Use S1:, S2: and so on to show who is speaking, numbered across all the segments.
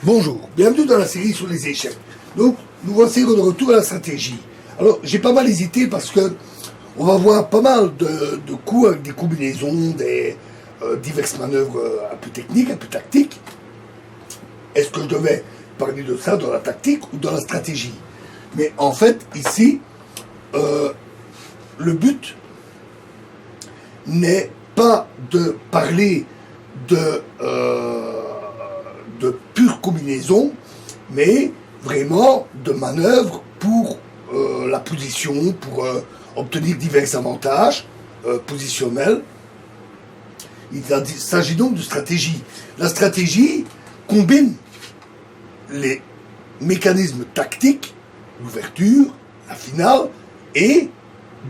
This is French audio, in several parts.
S1: Bonjour, bienvenue dans la série sur les échecs. Donc, nous voici de retour à la stratégie. Alors, j'ai pas mal hésité parce que on va voir pas mal de coups avec des combinaisons, des diverses manœuvres un peu techniques, un peu tactiques. Est-ce que je devais parler de ça dans la tactique ou dans la stratégie? Mais en fait, ici, le but n'est pas de parler de pure combinaison, mais vraiment de manœuvres pour la position, pour obtenir divers avantages positionnels. Il s'agit donc de stratégie. La stratégie combine les mécanismes tactiques, l'ouverture, la finale, et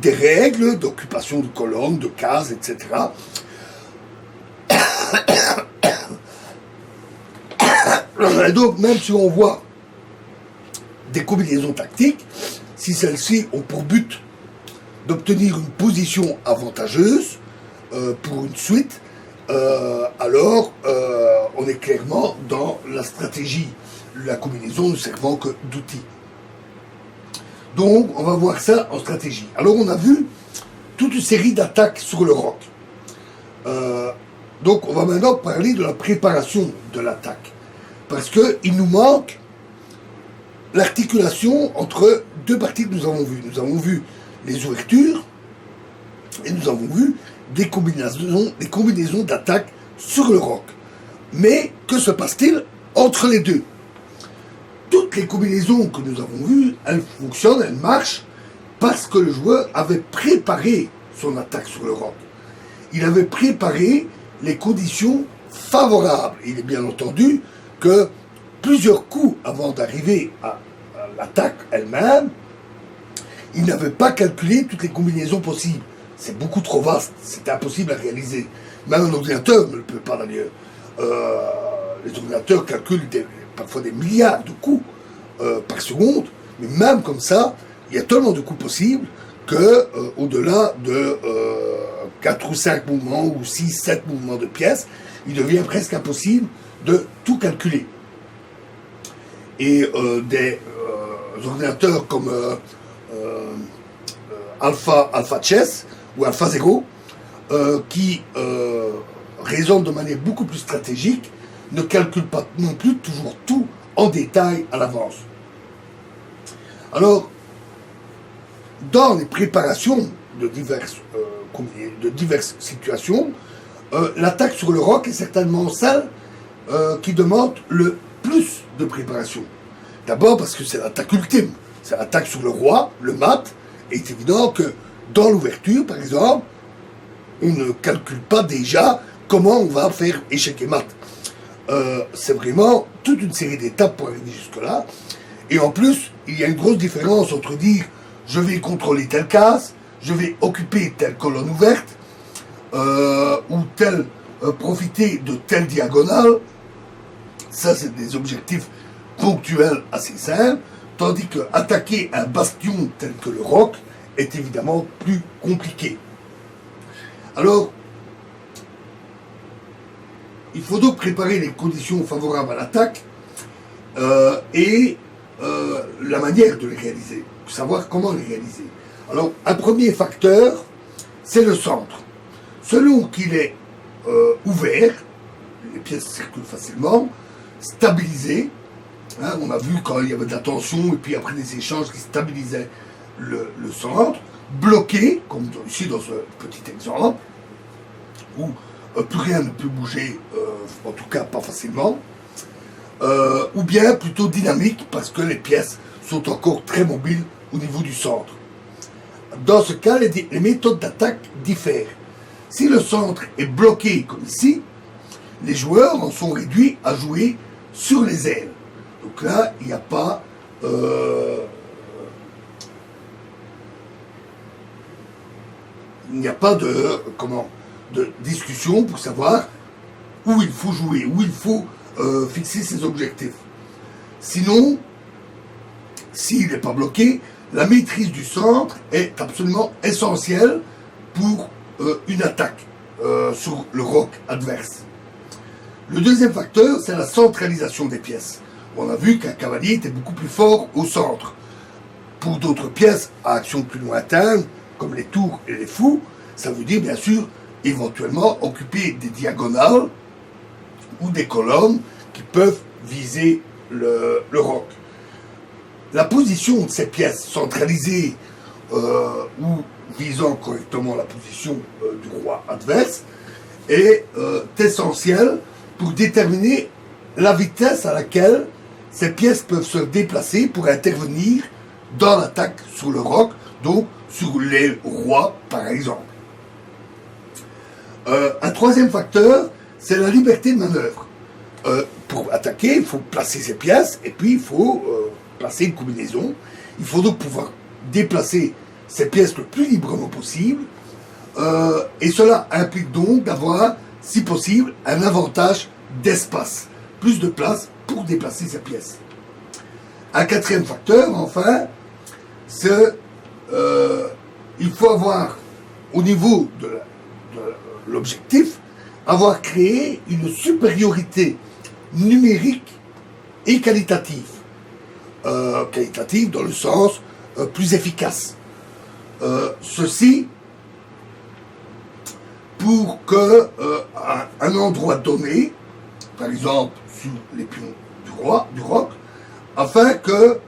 S1: des règles d'occupation de colonnes, de cases, etc. Et donc, même si on voit des combinaisons tactiques, si celles-ci ont pour but d'obtenir une position avantageuse pour une suite, alors on est clairement dans la stratégie, la combinaison ne servant que d'outil. Donc, on va voir ça en stratégie. Alors, on a vu toute une série d'attaques sur le roc. Donc, on va maintenant parler de la préparation de l'attaque. Parce qu'il nous manque l'articulation entre deux parties que nous avons vues. Nous avons vu les ouvertures et nous avons vu des combinaisons d'attaques sur le roc. Mais que se passe-t-il entre les deux? Toutes les combinaisons que nous avons vues, elles fonctionnent, elles marchent parce que le joueur avait préparé son attaque sur le roc. Il avait préparé les conditions favorables. Il est bien entendu que plusieurs coups avant d'arriver à l'attaque elle-même, il n'avait pas calculé toutes les combinaisons possibles. C'est beaucoup trop vaste, c'est impossible à réaliser. Même un ordinateur ne le peut pas d'ailleurs. Les ordinateurs calculent parfois des milliards de coups par seconde, mais même comme ça, il y a tellement de coups possibles que au-delà de 4 ou 5 mouvements ou 6, 7 mouvements de pièces, il devient presque impossible de tout calculer. Et des ordinateurs comme Alpha Chess ou AlphaZero qui raisonnent de manière beaucoup plus stratégique ne calculent pas non plus toujours tout en détail à l'avance. Alors, dans les préparations de diverses situations, l'attaque sur le roc est certainement celle qui demande le plus de préparation. D'abord parce que c'est l'attaque ultime, c'est l'attaque sur le roi, le mat, et c'est évident que dans l'ouverture, par exemple, on ne calcule pas déjà comment on va faire échec et mat. C'est vraiment toute une série d'étapes pour arriver jusque-là. Et en plus, il y a une grosse différence entre dire je vais contrôler telle case, je vais occuper telle colonne ouverte, ou profiter de telle diagonale. Ça, c'est des objectifs ponctuels assez simples, tandis que attaquer un bastion tel que le roc est évidemment plus compliqué. Alors, il faut donc préparer les conditions favorables à l'attaque et la manière de les réaliser, savoir comment les réaliser. Alors, un premier facteur, c'est le centre. Selon qu'il est ouvert, les pièces circulent facilement, stabilisé. Hein, on a vu quand il y avait de la tension et puis après des échanges qui stabilisaient le centre, bloqué, comme ici dans ce petit exemple, où plus rien ne peut bouger, en tout cas pas facilement, ou bien plutôt dynamique parce que les pièces sont encore très mobiles au niveau du centre. Dans ce cas, les méthodes d'attaque diffèrent. Si le centre est bloqué comme ici, les joueurs en sont réduits à jouer sur les ailes. Donc là, il n'y a pas de discussion pour savoir où il faut jouer, où il faut fixer ses objectifs. Sinon, s'il n'est pas bloqué, la maîtrise du centre est absolument essentielle pour une attaque sur le roc adverse. Le deuxième facteur, c'est la centralisation des pièces. On a vu qu'un cavalier était beaucoup plus fort au centre. Pour d'autres pièces à action plus lointaine, comme les tours et les fous, ça veut dire bien sûr éventuellement occuper des diagonales ou des colonnes qui peuvent viser le roc. La position de ces pièces centralisées ou visant correctement la position du roi adverse est essentielle pour déterminer la vitesse à laquelle ces pièces peuvent se déplacer pour intervenir dans l'attaque sur le roc, donc sur les rois par exemple. Un troisième facteur, c'est la liberté de manœuvre. Pour attaquer, il faut placer ses pièces et puis il faut placer une combinaison. Il faut donc pouvoir déplacer ces pièces le plus librement possible et cela implique donc d'avoir, si possible, un avantage d'espace, plus de place pour déplacer ces pièces. Un quatrième facteur, enfin, c'est il faut avoir, au niveau de l'objectif, avoir créé une supériorité numérique et qualitative. Qualitative dans le sens plus efficace. Ceci pour que à un endroit donné, par exemple sur les pions du roc, afin que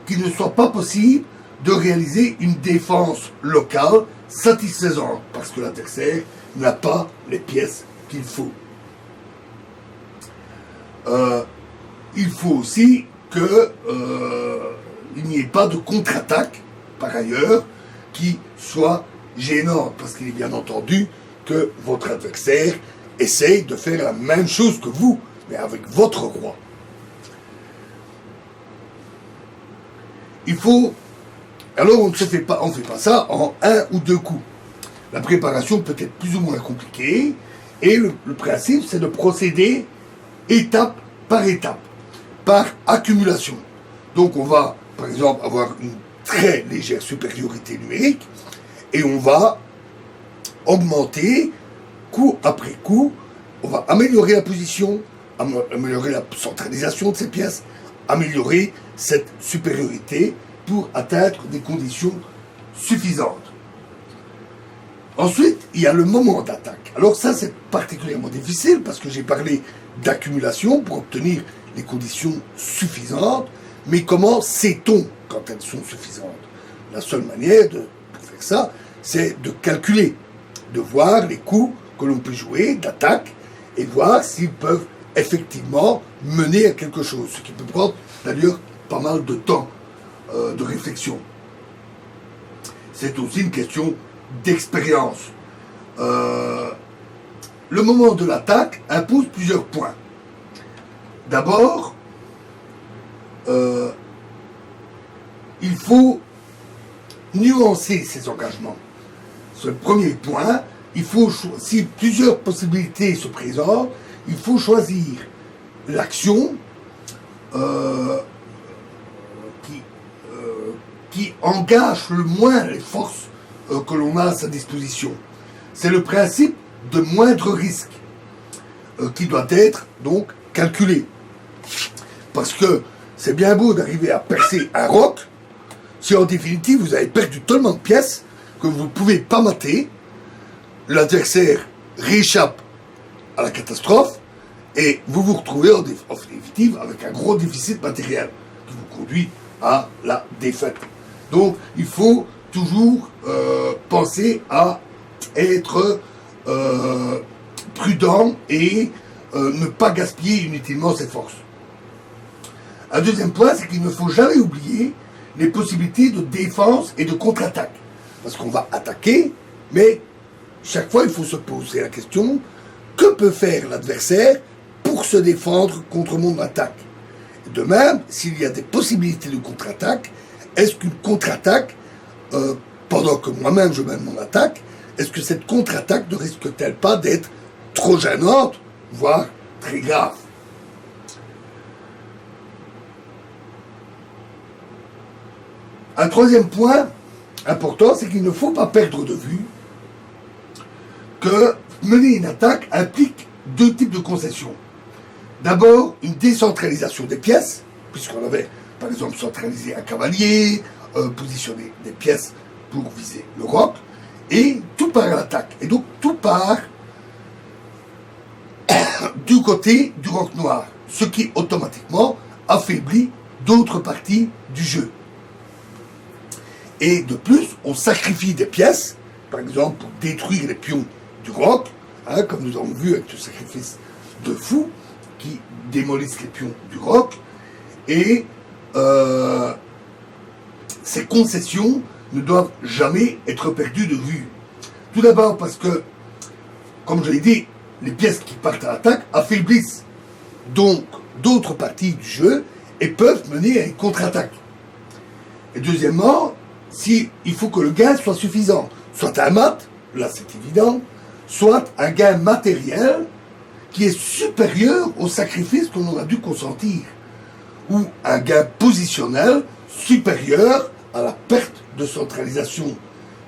S1: qu'il ne soit pas possible de réaliser une défense locale satisfaisante, parce que l'adversaire n'a pas les pièces qu'il faut. Il faut aussi que il n'y ait pas de contre-attaque, par ailleurs, qui soit gênante, parce qu'il est bien entendu que votre adversaire essaye de faire la même chose que vous, mais avec votre roi. Il faut... Alors on ne fait pas ça en un ou deux coups. La préparation peut être plus ou moins compliquée, et le principe c'est de procéder étape par étape, par accumulation. Donc on va, par exemple, avoir une très légère supériorité numérique, et on va augmenter, coup après coup, on va améliorer la position, améliorer la centralisation de ces pièces, améliorer cette supériorité pour atteindre des conditions suffisantes. Ensuite, il y a le moment d'attaque. Alors ça, c'est particulièrement difficile parce que j'ai parlé d'accumulation pour obtenir les conditions suffisantes, mais comment sait-on quand elles sont suffisantes? La seule manière de faire ça, c'est de calculer, de voir les coups que l'on peut jouer d'attaque et voir s'ils peuvent effectivement mener à quelque chose, ce qui peut prendre d'ailleurs pas mal de temps de réflexion. C'est aussi une question d'expérience. Le moment de l'attaque impose plusieurs points. D'abord, il faut nuancer ses engagements. C'est le premier point. Il faut, si plusieurs possibilités se présentent, il faut choisir l'action qui engage le moins les forces que l'on a à sa disposition. C'est le principe de moindre risque qui doit être donc calculé. Parce que c'est bien beau d'arriver à percer un roc, si en définitive vous avez perdu tellement de pièces que vous ne pouvez pas mater, l'adversaire rééchappe à la catastrophe et vous vous retrouvez en définitive avec un gros déficit matériel qui vous conduit à la défaite. Donc il faut toujours penser à être prudent et ne pas gaspiller inutilement ses forces. Un deuxième point, c'est qu'il ne faut jamais oublier les possibilités de défense et de contre-attaque. Parce qu'on va attaquer, mais chaque fois il faut se poser la question, que peut faire l'adversaire pour se défendre contre mon attaque? De même, s'il y a des possibilités de contre-attaque, est-ce qu'une contre-attaque, pendant que moi-même je mène mon attaque, est-ce que cette contre-attaque ne risque-t-elle pas d'être trop gênante, voire très grave? Un troisième point important, c'est qu'il ne faut pas perdre de vue que mener une attaque implique deux types de concessions. D'abord, une décentralisation des pièces, puisqu'on avait, par exemple, centralisé un cavalier, positionné des pièces pour viser le roc, et tout part à l'attaque. Et donc, tout part du côté du roc noir, ce qui automatiquement affaiblit d'autres parties du jeu. Et de plus, on sacrifie des pièces, par exemple pour détruire les pions du roc, comme nous avons vu avec ce sacrifice de fous qui démolissent les pions du roc, et ces concessions ne doivent jamais être perdues de vue. Tout d'abord parce que, comme je l'ai dit, les pièces qui partent à l'attaque affaiblissent donc d'autres parties du jeu et peuvent mener à une contre-attaque. Et deuxièmement, il faut que le gain soit suffisant, soit un mat, là c'est évident, soit un gain matériel qui est supérieur au sacrifice qu'on aura dû consentir, ou un gain positionnel supérieur à la perte de centralisation.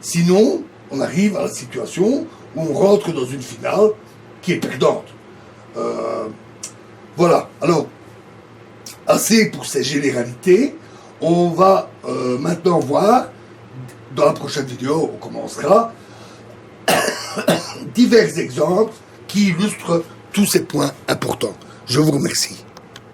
S1: Sinon, on arrive à la situation où on rentre dans une finale qui est perdante. Voilà, alors, assez pour ces généralités. On va maintenant voir, dans la prochaine vidéo, on commencera, divers exemples qui illustrent tous ces points importants. Je vous remercie.